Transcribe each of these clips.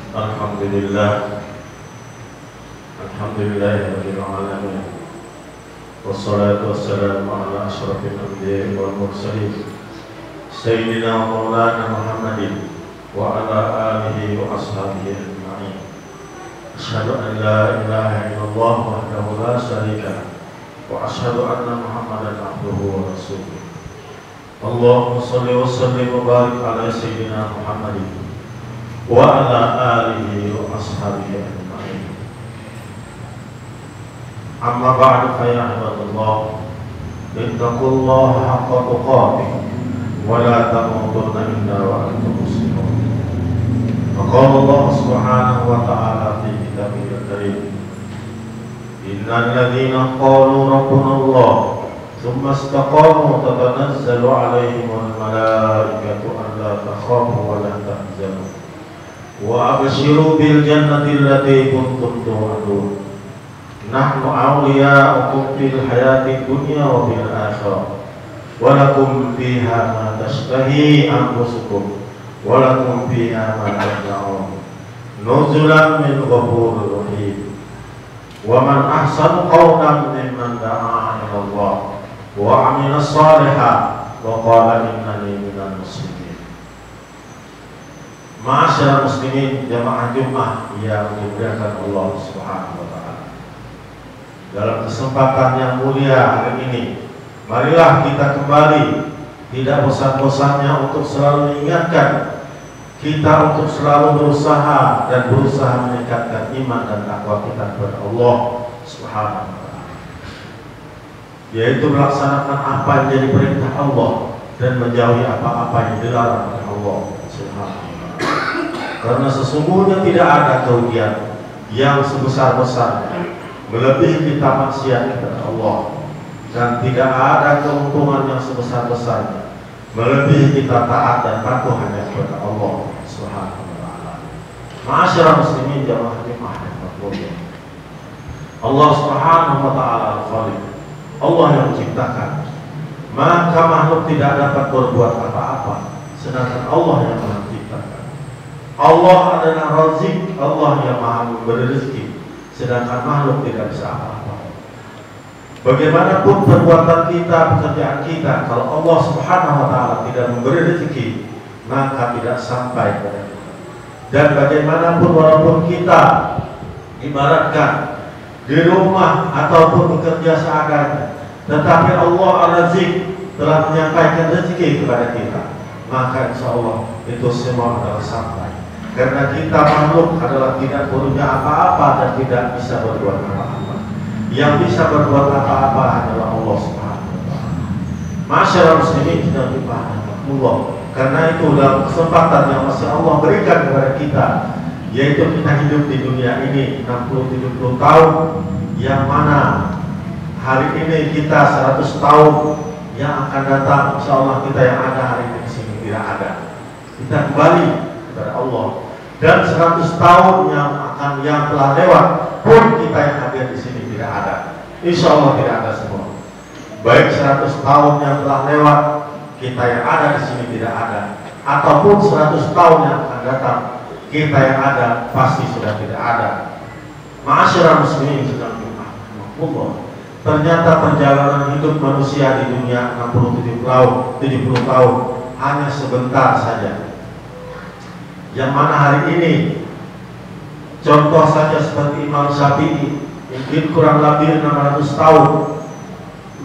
Alhamdulillah, Alhamdulillahirabbil alamin. Wassalatu wassalamu ala asyrafil anbiya'i wal mursalin Sayyidina Maulana Muhammadin wa ala alihi wa ashabihi ajma'in. Asyhadu an la ilaha illallah wahdahu la syarika lahu wa asyhadu anna Muhammadan abduhu wa rasuluh. Allahumma shalli wa sallim wa barik ala Sayyidina Muhammadin wa ala alihi wa ashabihi ajma'in. Amma ba'du, fa ya ibadallah, ittaqullaha haqqa tuqatih wa la tamutunna illa wa antum muslimun. Faqala Allah subhanahu wa ta'ala fi kitabihil karim, innal ladzina qalu rabbuna Allah thumma istaqamu tatanazzalu 'alaihimul malaikatu alla takhafu wa la tahzanu wa abshiru bil jannati allati kuntum tu'adun. Nahnu awliya'ukum fil hayati dunya wa fil akhirah wa lakum fiha ma tashtahi anfusukum wa lakum fiha ma tad'un nuzulan min ghafurir rahim. Wa man ahsanu qawlan mimman da'a ila Allah wa 'amila shalihan wa qala innani minal muslimin. Ma'asyiral muslimin, jamaah Jumat yang dimuliakan Allah Subhanahu wa taala. Dalam kesempatan yang mulia hari ini, marilah kita kembali tidak bosan-bosannya untuk selalu mengingatkan kita untuk selalu berusaha meningkatkan iman dan takwa kita kepada Allah Subhanahu wa taala, yaitu melaksanakan apa yang jadi perintah Allah dan menjauhi apa-apa yang dilarang oleh Allah Subhanahu wa taala. Karena sesungguhnya tidak ada kerugian yang sebesar-besarnya melebihi kita maksiat kepada Allah, dan tidak ada keuntungan yang sebesar-besarnya melebihi kita taat dan patuh hanya kepada Allah Subhanahu wa taala. Ma'asyiral muslimin, jamaah Jumat yang berbahagia, Allah Subhanahu wa taala al-Khaliq, Allah yang menciptakan, maka makhluk tidak dapat berbuat apa-apa sedangkan Allah yang menciptakan. Allah adalah Razik, Allah yang Maha memberi rezeki, sedangkan makhluk tidak bisa apa-apa. Bagaimanapun perbuatan kita, pekerjaan kita, kalau Allah Subhanahu wa taala tidak memberi rezeki, maka tidak sampai kepada kita. Dan bagaimanapun walaupun kita ibaratkan di rumah ataupun bekerja seadanya, tetapi Allah Ar-Razik telah menyampaikan rezeki kepada kita, maka insya Allah itu semua adalah sampai. Karena kita makhluk adalah tidak punya apa-apa dan tidak bisa berbuat apa-apa. Yang bisa berbuat apa-apa adalah Allah Subhanahu wa taala. Masyaallah muslimin dan Allah. Karena itu dalam kesempatan yang masih Allah berikan kepada kita, yaitu kita hidup di dunia ini 60-70 tahun, yang mana hari ini kita 100 tahun yang akan datang, insya Allah kita yang ada hari ini di sini tidak ada. Kita kembali kepada Allah. Dan 100 tahun yang telah lewat pun kita yang hadir di sini tidak ada. Insya Allah tidak ada semua. Baik 100 tahun yang telah lewat kita yang ada di sini tidak ada, ataupun 100 tahun yang akan datang kita yang ada pasti sudah tidak ada. Ma'asyiral muslimin sedang Allah. Ternyata perjalanan hidup manusia di dunia 60-70 tahun hanya sebentar saja. Yang mana hari ini contoh saja seperti Imam Syafi'i, mungkin kurang lebih 600 tahun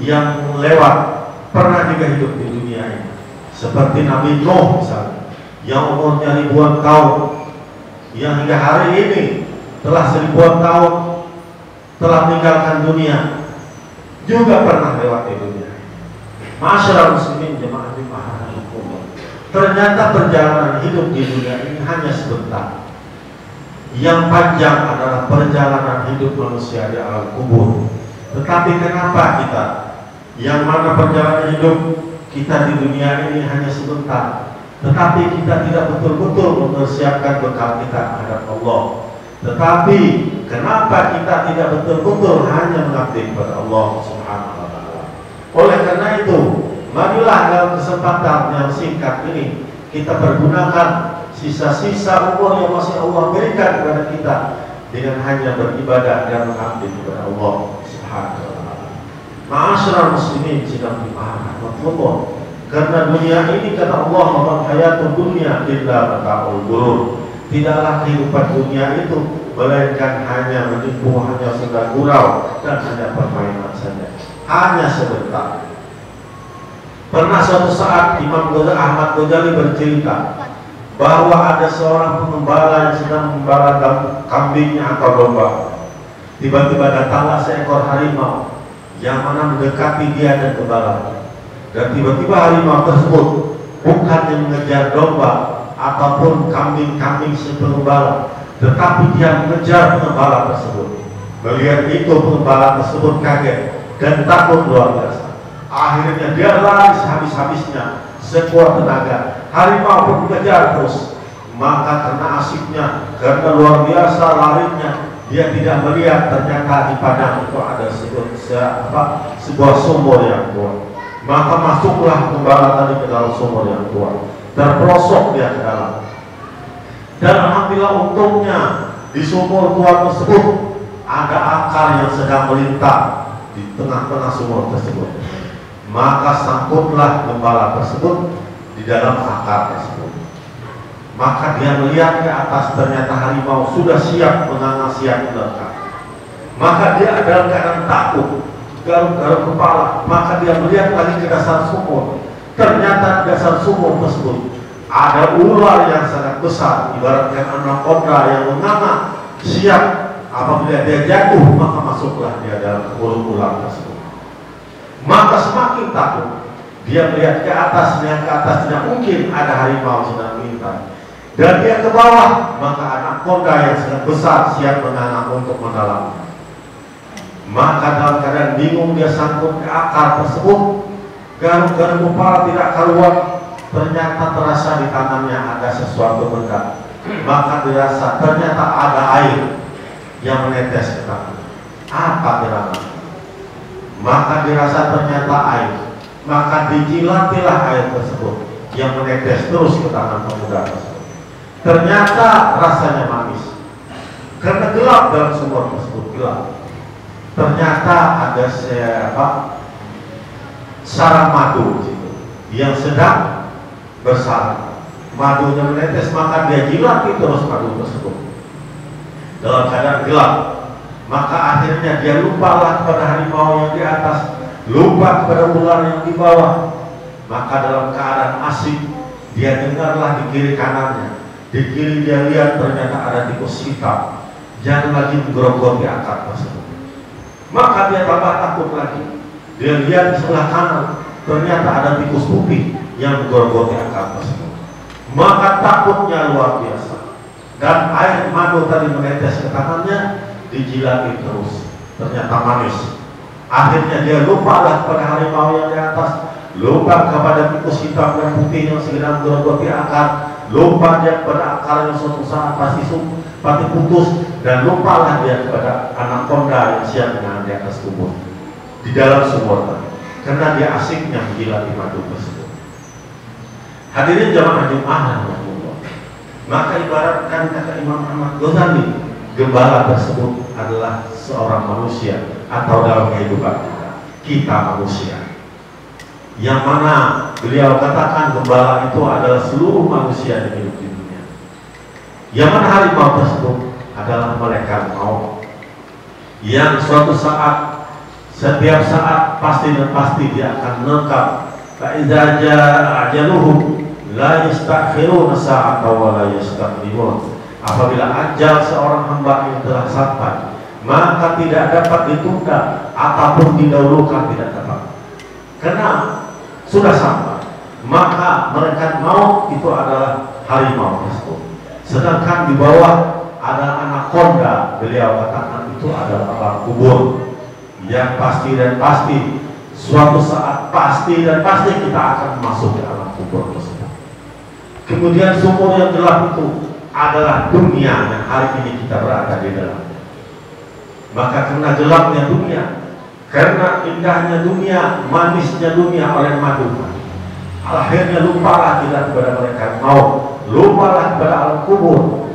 yang lewat pernah juga hidup di dunia ini. Seperti Nabi Nuh misalnya, yang umurnya ribuan tahun, yang hingga hari ini telah 1000-an tahun telah meninggalkan dunia, juga pernah lewat di dunia. Masyaallah muslimin, jemaah Jumat, ternyata perjalanan hidup di dunia ini hanya sebentar. Yang panjang adalah perjalanan hidup manusia di alam kubur. Tetapi kenapa kita, yang mana perjalanan hidup kita di dunia ini hanya sebentar, tetapi kita tidak betul-betul mempersiapkan bekal kita menghadap Allah? Tetapi kenapa kita tidak betul-betul hanya mengabdi kepada Allah Subhanahu wa taala? Oleh karena itu, marilah dalam kesempatan yang singkat ini kita pergunakan sisa-sisa umur yang masih Allah berikan kepada kita dengan hanya beribadah dan mengabdi kepada Allah Subhanahu wa taala. Ma'asyiral muslimin sidang rahmatullah. Karena dunia ini kata Allah, "Wa hayatud dunya illa mata'ul ghurur." Tidaklah kehidupan dunia itu melainkan hanya menipu, hanya senda gurau dan hanya permainan saja, hanya sebentar. Pernah suatu saat Imam Ahmad Ghazali bercerita bahwa ada seorang pengembala yang sedang membara kambingnya atau domba. Tiba-tiba datanglah seekor harimau yang mana mendekati dia dan gembala. Dan tiba-tiba harimau tersebut bukannya mengejar domba ataupun kambing-kambing si pengembala, tetapi dia mengejar pengembala tersebut. Melihat itu pengembala tersebut kaget dan takut luar biasa. Akhirnya dia lari sehabis-habisnya sekuat tenaga. Harimau pun mengejar terus. Maka karena asiknya, karena luar biasa larinya, dia tidak melihat ternyata di padang itu ada sebuah sumur yang kuat. Maka masuklah pengembala tadi ke dalam sumur yang kuat, terperosok dia ke dalam. Dan alhamdulillah untungnya di sumur kuat tersebut ada akar yang sedang melintang di tengah-tengah sumur tersebut. Maka sangkutlah gembala tersebut di dalam akar tersebut. Maka dia melihat ke atas, ternyata harimau sudah siap menganga, siap menerkam. Maka dia dalam keadaan takut, garuk-garuk kepala. Maka dia melihat lagi ke dasar sumur. Ternyata di dasar sumur tersebut ada ular yang sangat besar, ibaratkan anaconda yang menganga, siap apabila dia jatuh maka masuklah dia dalam mulut ular tersebut. Maka semakin takut dia melihat ke atas tidak mungkin ada harimau sedang melintang. Dan dia ke bawah, maka anaconda yang sangat besar siap menganga untuk mendalam. Maka dalam keadaan bingung dia sangkut ke akar tersebut, garuk-garuk kepala tidak keluar. Ternyata terasa di tangannya ada sesuatu benda. Maka dirasa ternyata ada air yang menetes ke tangan. Apa gerangan? Maka dirasa ternyata air. Maka dijilatilah air tersebut yang menetes terus ke tangan pemuda tersebut. Ternyata rasanya manis. Karena gelap dalam sumur tersebut, gelap. Ternyata ada sarang madu yang sedang bersarang. Madunya menetes, maka dia jilati terus madu tersebut dalam keadaan gelap. Maka akhirnya dia lupalah kepada harimau yang di atas, lupa kepada ular yang di bawah. Maka dalam keadaan asik dia dengarlah di kiri kanannya. Di kiri dia lihat ternyata ada tikus hitam yang lagi menggerogoti akar tersebut. Maka dia tambah takut lagi. Dia lihat di sebelah kanan, ternyata ada tikus putih yang menggerogoti akar tersebut. Maka takutnya luar biasa. Dan air madu tadi menetes ke tangannya, dijilati terus. Ternyata manis. Akhirnya dia lupalah kepada harimau yang di atas, lupa kepada tikus hitam dan putih yang sedang menggerogoti akar, lupa dia kepada akar yang suatu saat pasti putus, dan lupalah dia kepada anaconda yang siap dengan di atas tubuh di dalam sumur tadi, karena dia asiknya menjilati madu tersebut. Hadirin jamaah Jumat, maka ibaratkan kata Imam Ahmad Ghazali, gembala tersebut adalah seorang manusia atau dalam kehidupan kita manusia, yang mana beliau katakan gembala itu adalah seluruh manusia yang hidup di dunia. Yang mana harimau tersebut adalah malaikat maut yang suatu saat, setiap saat pasti dan pasti dia akan menerkam. Fa idza jaa ajaluhum la yastakhiruna sa'atan wa la yastaqdimun. Apabila ajal seorang hamba yang telah sampai, maka tidak dapat ditunda ataupun didahulukan, tidak dapat, karena sudah sampai. Maka mereka maut itu adalah harimau tersebut. Sedangkan di bawah ada anaconda, beliau katakan itu adalah alam kubur yang pasti dan pasti suatu saat pasti dan pasti kita akan masuk ke alam kubur tersebut. Kemudian sumur yang gelap itu adalah dunia yang hari ini kita berada di dalamnya. Maka karena gelapnya dunia, karena indahnya dunia, manisnya dunia oleh madu, akhirnya lupalah kita kepada mereka maut, lupalah kepada alam kubur,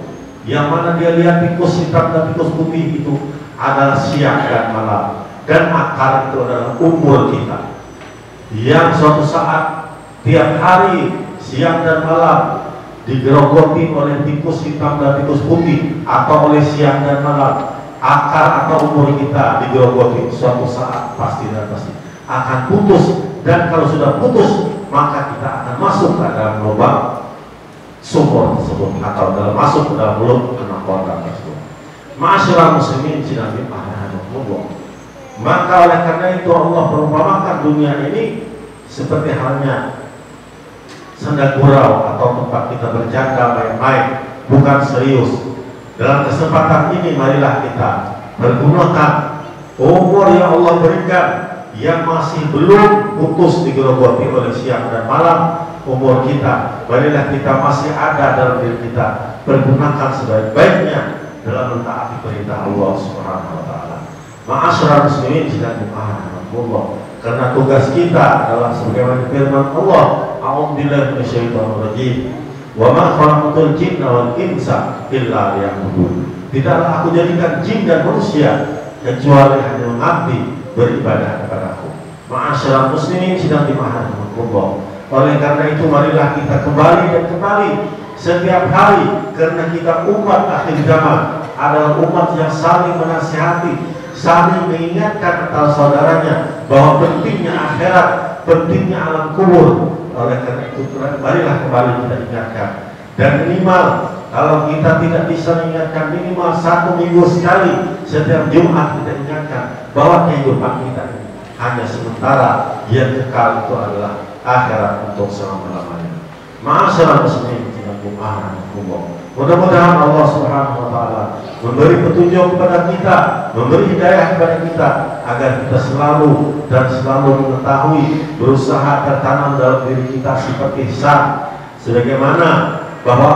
yang mana dia lihat tikus hitam dan tikus putih itu adalah siang dan malam, dan akar itu adalah umur kita, yang suatu saat tiap hari siang dan malam digerogoti oleh tikus hitam dan tikus putih, atau oleh siang dan malam. Akar atau umur kita digerogoti, suatu saat pasti dan pasti akan putus, dan kalau sudah putus maka kita akan masuk ke dalam lubang sumur tersebut, atau dalam masuk ke dalam mulut anak korban tersebut. Ma'asyiral muslimin sidang Allah. Maka oleh karena itu Allah perumpamakan dunia ini seperti halnya senda gurau atau tempat kita bercanda main-main, bukan serius. Dalam kesempatan ini marilah kita pergunakan umur yang Allah berikan, yang masih belum putus digerogoti oleh siang dan malam umur kita. Marilah kita masih ada dalam diri kita, pergunakan sebaik-baiknya dalam mentaati perintah Allah Subhanahu wa taala. Ma'asyiral muslimin sidang Allah, karena tugas kita adalah sebagaimana firman Allah, a'udzubillahi minasyaitonir rajim, wa ma khalaqtul jinna wal insa illa liya'budun. Tidaklah aku jadikan jin dan manusia kecuali hanya mengabdi, beribadah kepadaku. Ma'asyiral muslimin sidang Allah. Oleh karena itu marilah kita kembali dan kembali setiap hari, karena kita umat akhir zaman adalah umat yang saling menasihati, saling mengingatkan antara saudaranya bahwa pentingnya akhirat, pentingnya alam kubur. Oleh karena itu marilah kembali kita ingatkan, dan minimal kalau kita tidak bisa mengingatkan, minimal 1 minggu sekali setiap Jumat kita ingatkan bahwa kehidupan kita ini hanya sementara, yang kekal itu adalah akhirat untuk selama-lamanya. Ma'asyiral muslimin mudah-mudahan Allah Subhanahu wa taala memberi petunjuk kepada kita, memberi hidayah kepada kita, agar kita selalu mengetahui, berusaha tertanam dalam diri kita sifat ihsan, sebagaimana bahwa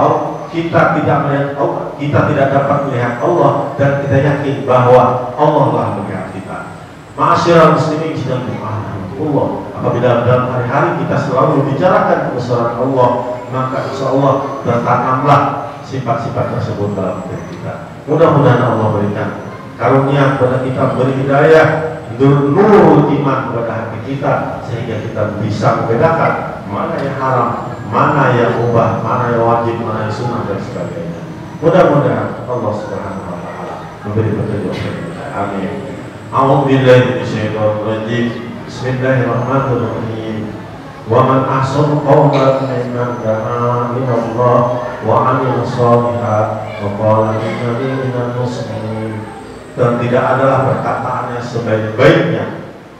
kita tidak melihat Allah, kita tidak dapat melihat Allah, dan kita yakin bahwa Allah telah melihat kita. Ma'asyiral muslimin sidang Allah, apabila dalam hari-hari kita selalu membicarakan kebesaran Allah, maka insya Allah bertanamlah sifat-sifat tersebut dalam diri kita. Mudah-mudahan Allah berikan karunia kepada kita, beri hidayah, nurul iman kepada hati kita, sehingga kita bisa membedakan mana yang haram, mana yang mubah, mana yang wajib, mana yang sunnah, dan sebagainya. Mudah-mudahan Allah Subhanahu wa taala memberi petunjuk kepada kita. Amin. A'udzubillahi minasyaitonir rajim. Bismillahirrahmanirrahim. Wa man ahsanu qawlan mimman da'a ila Allah wa 'amila shalihan wa qala innani minal muslimin. Dan tidak adalah perkataan yang sebaik-baiknya.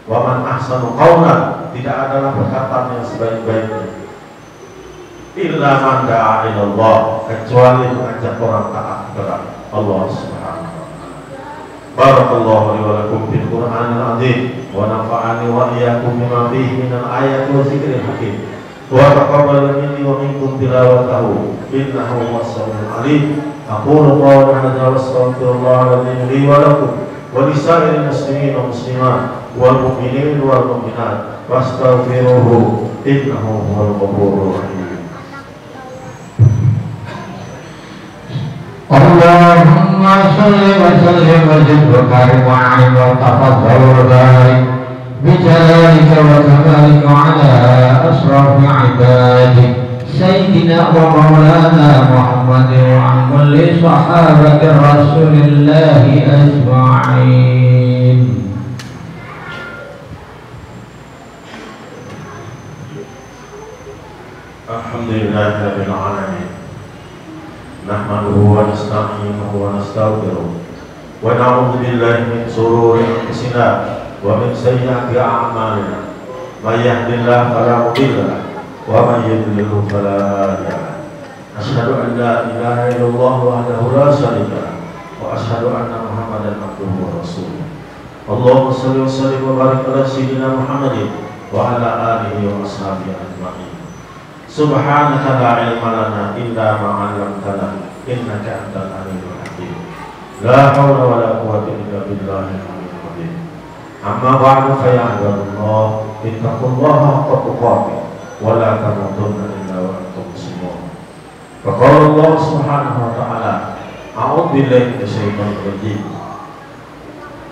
Wa man ahsanu qawlan, tidak adalah perkataan yang sebaik-baiknya, illa man da'a ila Allah, kecuali mengajak orang taat kepada Allah Subhanahu wa taala. Barakallahu li wa lakum fil Qur'anil azim, wa nafa'ani wa iyyakum bima fihi minal ayati wa dzikril hakim, wa taqabbal minni wa minkum tilawatahu innahu huwas samiul alim. Aqulu qawli hadza wa astaghfirullahal azim li wa lakum wa lisa'iril muslimin wa muslimat wal mu'minin wal mu'minat fastaghfiruhu innahu huwal ghafurur rahim. Allahumma salli wa sallim wa zid wa karim wa alim wa tafaddal wa barik bi jalalika wa kamalika ala asrafi ibadik sayyidina wa maulana Muhammadin wa an kulli sahabati rasulillahi ajma'in. Alhamdulillahirabbil alamin. Nahmaduhu wa nasta'inuhu wa nastaghfiruh wa na'udzu billahi min shururi anfusina wa min sayyiati a'malina. May yahdihillahu fala mudilla lahu wa may yudlil fala hadiya lahu. Asyhadu an la ilaha illallah wahdahu la syarika lahu wa asyhadu anna Muhammadan abduhu wa rasuluh. Allahumma shalli wa sallim wa barik ala sayyidina Muhammadin wa ala alihi wa ashabihi ajma'in. Subhanaka la ilma lana illa ma 'allamtana innaka antal alimul hakim. La haula wa la quwwata illa billahil aliyyil azim. Amma ba'du fa ya ibadallah, ittaqullaha haqqa tuqatih wa la tamutunna illa wa antum muslimun. Faqala Allah subhanahu wa ta'ala, a'udzu billahi minasyaitonir rajim.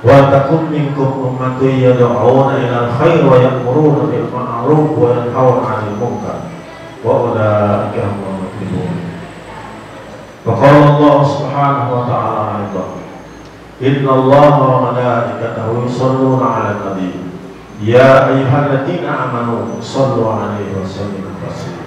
Wa takum minkum ummatun yad'una ilal khair wa ya'muruna bil ma'ruf wa yanhauna 'anil munkar wa ulaika humul muflihun. Faqala Allah subhanahu wa ta'ala aidan, inna Allaha wa malaikatahu yusholluna 'alan nabi ya ayyuhalladzina amanu shallu 'alaihi wa sallimu taslima.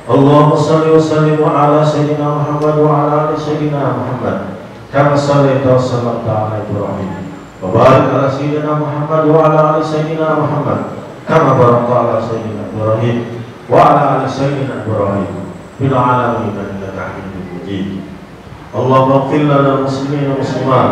Allahumma shalli wa sallim ala sayyidina Muhammad wa ala ali sayyidina Muhammad kama shallaita wa sallamta ala Ibrahim wa barik ala sayyidina Muhammad wa ala ali sayyidina Muhammad kama barakta ala sayyidina Ibrahim wa ala ali sayyidina Ibrahim fil alamin innaka Hamidum Majid. Allahumma ighfir lana muslimin wa muslimat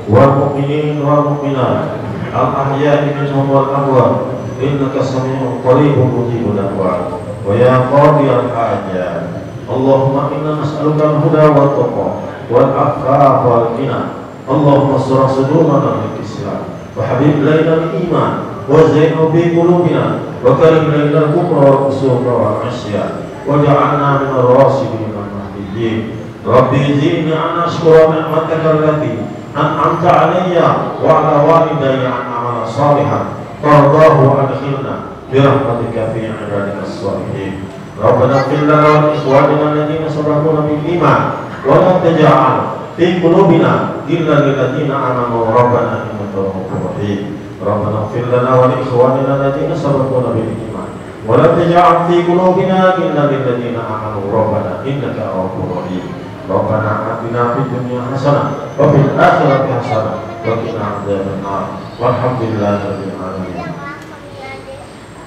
wal mu'minin wal mu'minat al ahya'i minhum wal amwat innaka sami'un qaribun mujibud da'wat. Wa ya qadiyal hajat, Allahumma inna nas'aluka al-huda wa taqwa wal afafa wal ghina. Allahumma surah sudurana bil Islam wa habib ilayna al iman wa zayyinhu bi qulubina wa karim ilayna al-kufra wal fusuq wal 'isyan waj'alna min ar-rasyidin al-mahdiyyin. Rabbi zidni an ashkura ni'mataka allati an'amta 'alayya wa 'ala walidayya an a'mala salihan tardahu wa adkhilna birahmatika fi ibadika as-salihin. Rabbana ighfir lana wa li ikhwanina alladziina sabaquna bil iman wa la taj'al fi qulubina ghillan lil ladziina amanu rabbana innaka ra'ufur rahim. Rabbana ighfir lana wa li ikhwanina alladziina sabaquna bil iman wa la taj'al fi qulubina ghillan lil ladziina amanu rabbana innaka ra'ufur rahim. Rabbana atina fid dunya hasanah wa fil akhirati hasanah wa qina adzaban nar. Walhamdulillahi rabbil alamin.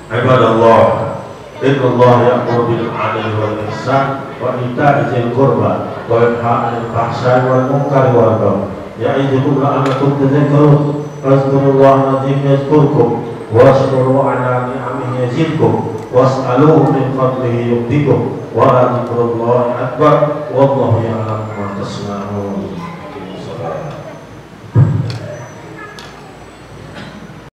Ibadallah, innallaha ya'muru bil 'adli wal ihsan wa ita'i dzil qurba wa yanha 'anil fahsya'i wal munkari wal baghi ya'idukum la'allakum tadhakkarun. Fadhkurullaha al-'azim yadhkurkum washkuru 'ala ni'amihi yazidkum was'aluhu min fadlihi yu'tikum wa la dzikrullahi akbar wallahu ya'lamu ma tasna'un.